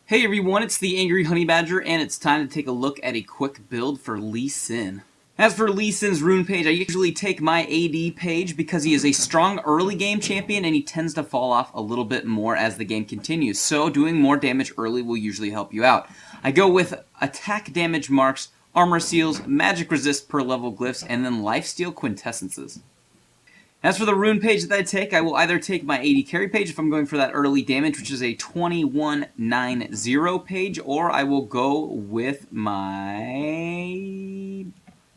Hey everyone, it's the Angry Honey Badger, and it's time to take a look at a quick build for Lee Sin. As for Lee Sin's rune page, I usually take my AD page because he is a strong early game champion and he tends to fall off a little bit more as the game continues, so doing more damage early will usually help you out. I go with attack damage marks, armor seals, magic resist per level glyphs, and then lifesteal quintessences. As for the rune page that I take, I will either take my AD carry page if I'm going for that early damage, which is a 2190 page, or I will go with my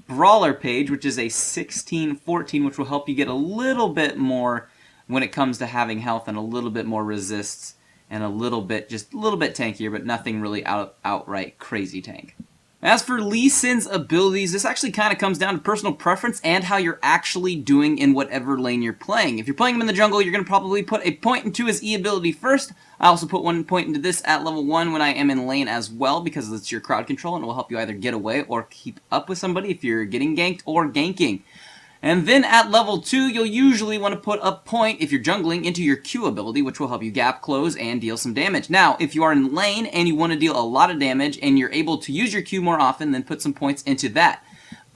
brawler page, which is a 1614, which will help you get a little bit more when it comes to having health and a little bit more resists and just a little bit tankier, but nothing really outright crazy tank. As for Lee Sin's abilities, this actually kind of comes down to personal preference and how you're actually doing in whatever lane you're playing. If you're playing him in the jungle, you're going to probably put a point into his E ability first. I also put 1 point into this at level 1 when I am in lane as well, because it's your crowd control and it will help you either get away or keep up with somebody if you're getting ganked or ganking. And then at level 2, you'll usually want to put a point, if you're jungling, into your Q ability, which will help you gap close and deal some damage. Now, if you are in lane and you want to deal a lot of damage and you're able to use your Q more often, then put some points into that.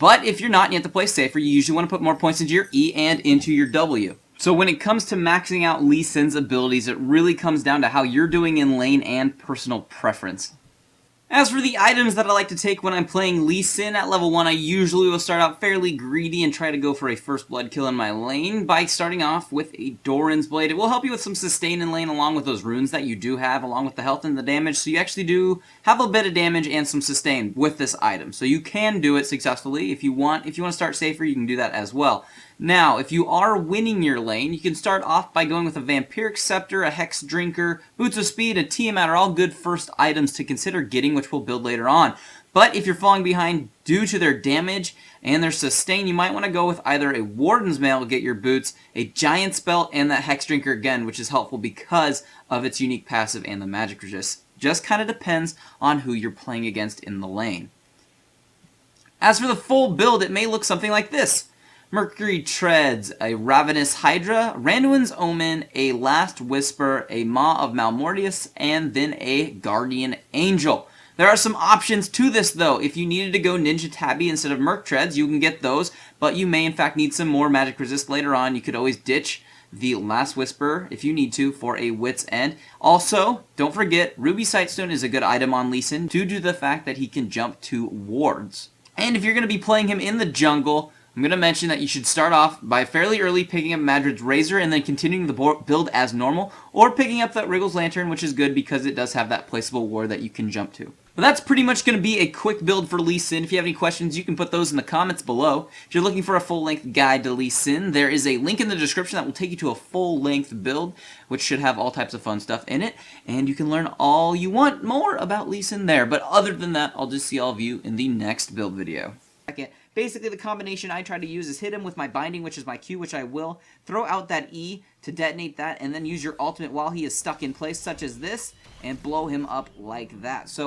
But if you're not and you have to play safer, you usually want to put more points into your E and into your W. So when it comes to maxing out Lee Sin's abilities, it really comes down to how you're doing in lane and personal preference. As for the items that I like to take when I'm playing Lee Sin at level 1, I usually will start out fairly greedy and try to go for a first blood kill in my lane by starting off with a Doran's Blade. It will help you with some sustain in lane along with those runes that you do have, along with the health and the damage, so you actually do have a bit of damage and some sustain with this item. So you can do it successfully. If you want to start safer, you can do that as well. Now, if you are winning your lane, you can start off by going with a Vampiric Scepter, a Hex Drinker, Boots of Speed, and Tiamat are all good first items to consider getting, which we'll build later on. But if you're falling behind due to their damage and their sustain, you might want to go with either a Warden's Mail to get your boots, a Giant's Belt, and that Hex Drinker again, which is helpful because of its unique passive and the magic resist. Just kind of depends on who you're playing against in the lane. As for the full build, it may look something like this. Mercury Treads, a Ravenous Hydra, Randuin's Omen, a Last Whisper, a Maw of Malmortius, and then a Guardian Angel. There are some options to this though. If you needed to go Ninja Tabby instead of Merc Treads, you can get those, but you may in fact need some more magic resist later on. You could always ditch the Last Whisper if you need to for a Wit's End. Also, don't forget, Ruby Sightstone is a good item on Lee Sin due to the fact that he can jump to wards. And if you're going to be playing him in the jungle, I'm going to mention that you should start off by fairly early picking up Madrid's Razor and then continuing the build as normal, or picking up that Wriggle's Lantern, which is good because it does have that placeable ward that you can jump to. But that's pretty much going to be a quick build for Lee Sin. If you have any questions, you can put those in the comments below. If you're looking for a full-length guide to Lee Sin, there is a link in the description that will take you to a full-length build, which should have all types of fun stuff in it, and you can learn all you want more about Lee Sin there. But other than that, I'll just see all of you in the next build video. Basically, the combination I try to use is hit him with my binding, which is my Q, which I will, throw out that E to detonate that, and then use your ultimate while he is stuck in place, such as this, and blow him up like that. So